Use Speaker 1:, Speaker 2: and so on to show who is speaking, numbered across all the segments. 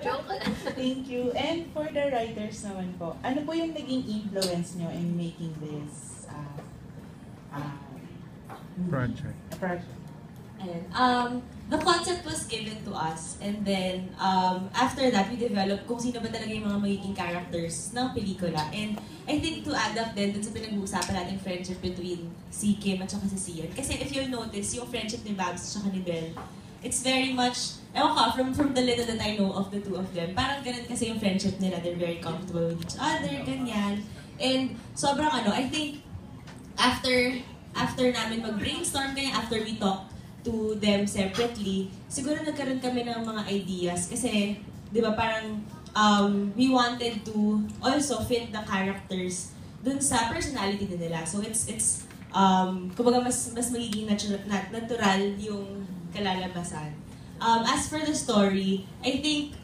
Speaker 1: Joke lang.
Speaker 2: Thank you. And for the writers naman po, ano po yung naging influence nyo in making this
Speaker 3: Project.
Speaker 2: project?
Speaker 4: The concept was given to us, and then after that, we developed kung sino ba talaga yung mga magiging characters ng pelikula. And I think to add up din dun sa pinag-uusapan nating friendship between si Kim at saka si Sian. Kasi if you'll notice, yung friendship ni Babs at saka ni Belle, it's very much, ewan ka, from the little that I know of the two of them, parang ganun kasi yung friendship nila. They're very comfortable with each other, ganyan. And sobrang I think after namin mag-brainstorm, kaya after we talk to them separately, siguro nagkaroon kami ng mga ideas kasi, di ba, parang we wanted to also fit the characters dun sa personality nila. So it's kumbaga mas magiging natural yung kalalabasan. As for the story, I think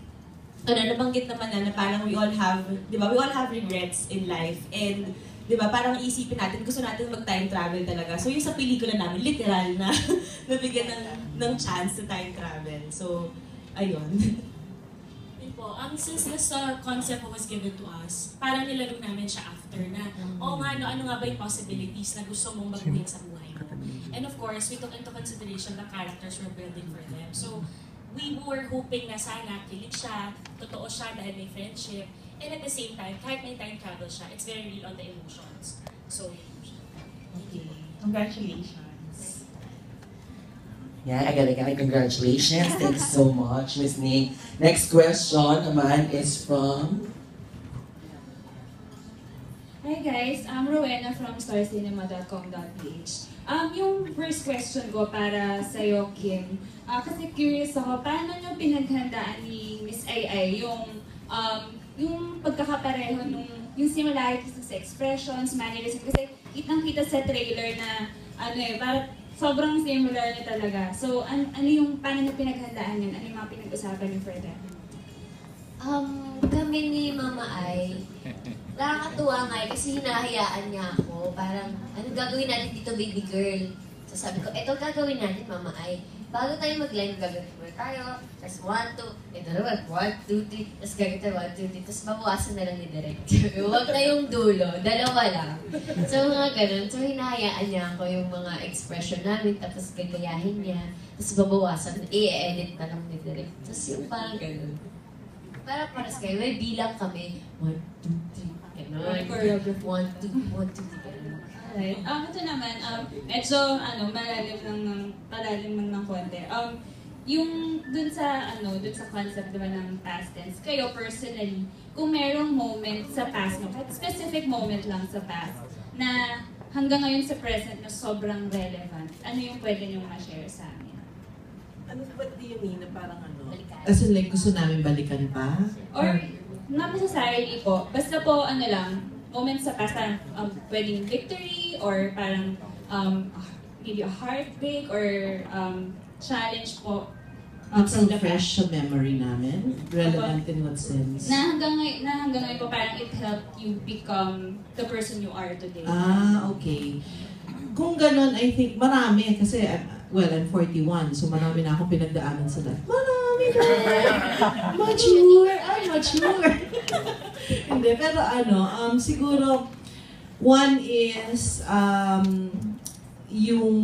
Speaker 4: nabanggit naman na parang we all have, di ba, we all have regrets in life, and di ba, parang isipin natin, gusto natin mag-time travel talaga. So yung sa pelikula namin, literal na nabigyan ng chance to time travel. So, ayun.
Speaker 5: Yun po, since this concept was given to us, parang nilaro namin siya after na, ano nga ba yung possibilities na gusto mong baguhin sa buhay mo. And of course, we took into consideration the characters we're building for them. So, we were hoping na sana kilig siya, totoo siya dahil may friendship, and at the same time, kahit may time travel siya, it's very real on the emotions. So,
Speaker 2: Okay. Congratulations.
Speaker 6: Yeah, again, congratulations. Thanks so much, Miss Nick. Next question naman is from...
Speaker 7: Hi guys, I'm Rowena from starcinema.com.ph. Yung first question ko para sa'yo, Kim. Kasi curious ako, paano nyo pinaghandaan ni Miss Ai yung pagkakapareho yung similarities sa expressions, mannerism, kasi kitang-kita sa trailer na parang sobrang similar niya talaga. So, paano niyo pinaghandaan yun? Ano yung mga pinag-usapan niyo for that?
Speaker 1: Kami ni Mama Ai, nakakatuwa nga kasi hinahayaan niya ako. Parang, ano gagawin natin dito, baby girl? So sabi ko, eto gagawin natin, Mama Ai. Bago tayo mag-line, gagawin tayo. Tapos 1, 2, ito naman, 1, 2, 3. Tapos gagawin tayo, 1, 2, 3. Tapos babawasan na lang ni Direct. Huwag na yung dulo, dalawa lang. So mga ganun. So hinahayaan niya ako yung mga expression namin. Tapos gagayahin niya. Tapos babawasan, i-edit na lang ni Direct. Tapos yung parang ganun. Parang paras kayo, may bilang kami. 1, 2, 3. Ganun. 1, 2, 1, 2, 3. Ganun.
Speaker 7: Alright. Ito naman, medyo malalim lang ng konti. Yung dun sa concept diba ng past tense, kayo personally, kung merong moment sa past mo, kahit specific moment lang sa past, na hanggang ngayon sa present na sobrang relevant, ano yung pwede niyong ma-share sa amin?
Speaker 8: What do you mean na parang
Speaker 1: Balikan.
Speaker 8: As in like, gusto namin balikan pa?
Speaker 7: Or, not necessarily po, basta po moments sa past, parang pwedeng victory, or parang maybe a heartbreak, or challenge po.
Speaker 8: It's fresh sa memory namin? Relevant in what sense?
Speaker 7: Na hanggang ngayon po parang it helped you become the person you are today.
Speaker 8: Okay. Kung ganun, I think marami. Kasi, I'm 41, so marami na akong pinagdaanan sa life. Marami na! Mature! Mature! Hindi, pero siguro, one is, yung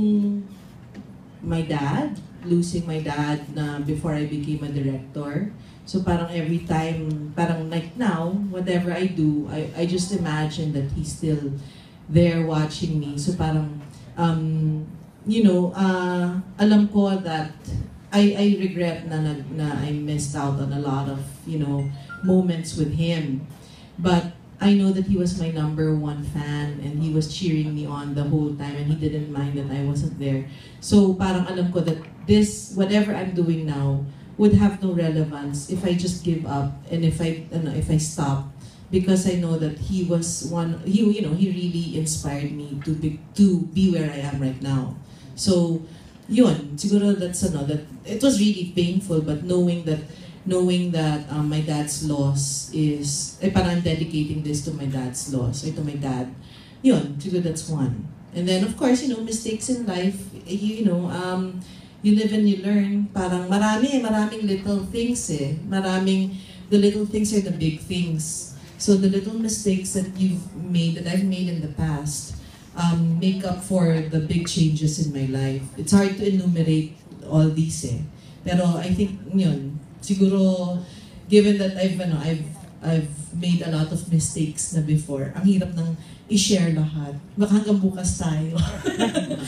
Speaker 8: my dad, losing my dad na before I became a director. So parang every time, parang like now, whatever I do, I just imagine that he's still there watching me. So parang, alam ko that I regret na I missed out on a lot of, moments with him. But I know that he was my #1 fan and he was cheering me on the whole time and he didn't mind that I wasn't there. So parang alam ko that whatever I'm doing now would have no relevance if I just give up and if I stop, because I know that he was he really inspired me to be where I am right now. So yun, siguro that it was really painful, but knowing that my dad's loss is, parang I'm dedicating this to my dad's loss, or to my dad. Yun, siguro that's one. And then of course, mistakes in life, you live and you learn. Parang maraming little things eh. The little things are the big things. So the little mistakes that you've made, that I've made in the past, make up for the big changes in my life. It's hard to enumerate all these eh. Pero I think yun, siguro given that I've made a lot of mistakes na before, ang hirap nang i-share lahat. Baka hanggang bukas tayo.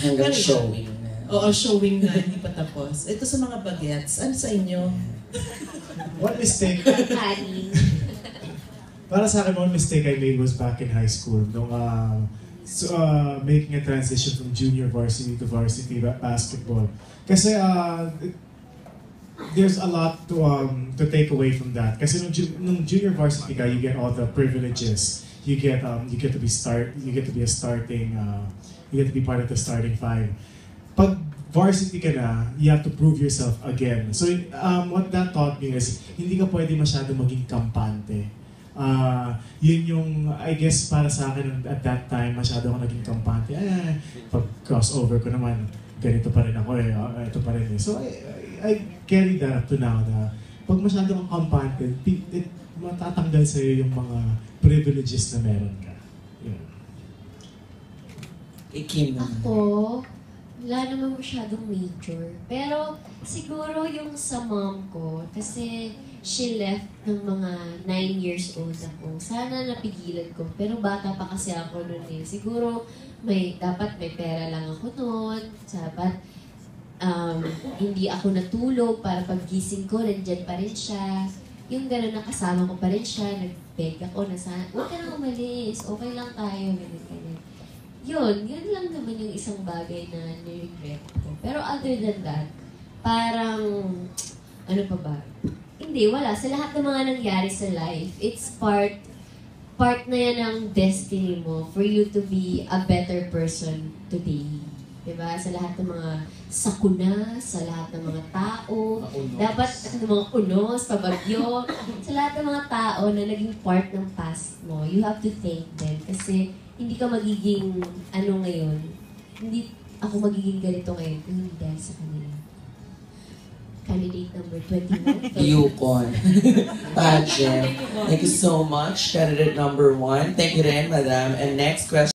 Speaker 6: Hanggang showing na.
Speaker 8: Oo, showing na, hindi pa tapos. Ito sa mga bagets, ano sa inyo?
Speaker 3: One mistake,
Speaker 1: Kanin.
Speaker 3: para sa akin, one mistake I made was back in high school. Nung making a transition from junior varsity to varsity basketball. Kasi there's a lot to take away from that. Kasi nung junior varsity ka, you get all the privileges. You get to be part of the starting five. Pag varsity ka na, you have to prove yourself again. So what that taught me is hindi ka pwede masyado maging kampante. Yun yung, I guess para sa akin at that time, masyado ako naging kampante. Pag crossover ko naman, ganito pa rin ako ito pa rin eh. So I carry that up to now na pag masyado kang kampante, matatanggal sa'yo yung mga privileges na meron ka. Yun.
Speaker 6: Kim naman.
Speaker 1: Ako, wala naman masyadong major. Pero siguro yung sa mom ko, kasi she left ng mga 9 years old ako. Sana napigilan ko. Pero bata pa kasi ako noon eh. Siguro dapat may pera lang ako noon. Dapat hindi ako natulog para paggising ko, nandyan pa rin siya. Yung gano'n nakasama ko pa rin siya, nag-beg ako na sana, huwag ka nang umalis, okay lang tayo, ganyan. Yun lang naman yung isang bagay na niregret ko. Pero other than that, parang, ano pa ba? Hindi, wala. Sa lahat ng mga nangyari sa life, it's part na yan ng destiny mo for you to be a better person today. Diba? Sa lahat ng mga sakuna, sa lahat ng mga tao, dapat ng mga unos, pabagyo, sa lahat ng mga tao na naging part ng past mo, you have to thank them. Kasi hindi ka magiging ano ngayon, hindi ako magiging ganito ngayon kung hindi dahil sa kanila. Candidate number 21.
Speaker 6: Yukon. Pageant. Thank you so much. Candidate number 1. Thank you rin, madam. And next question.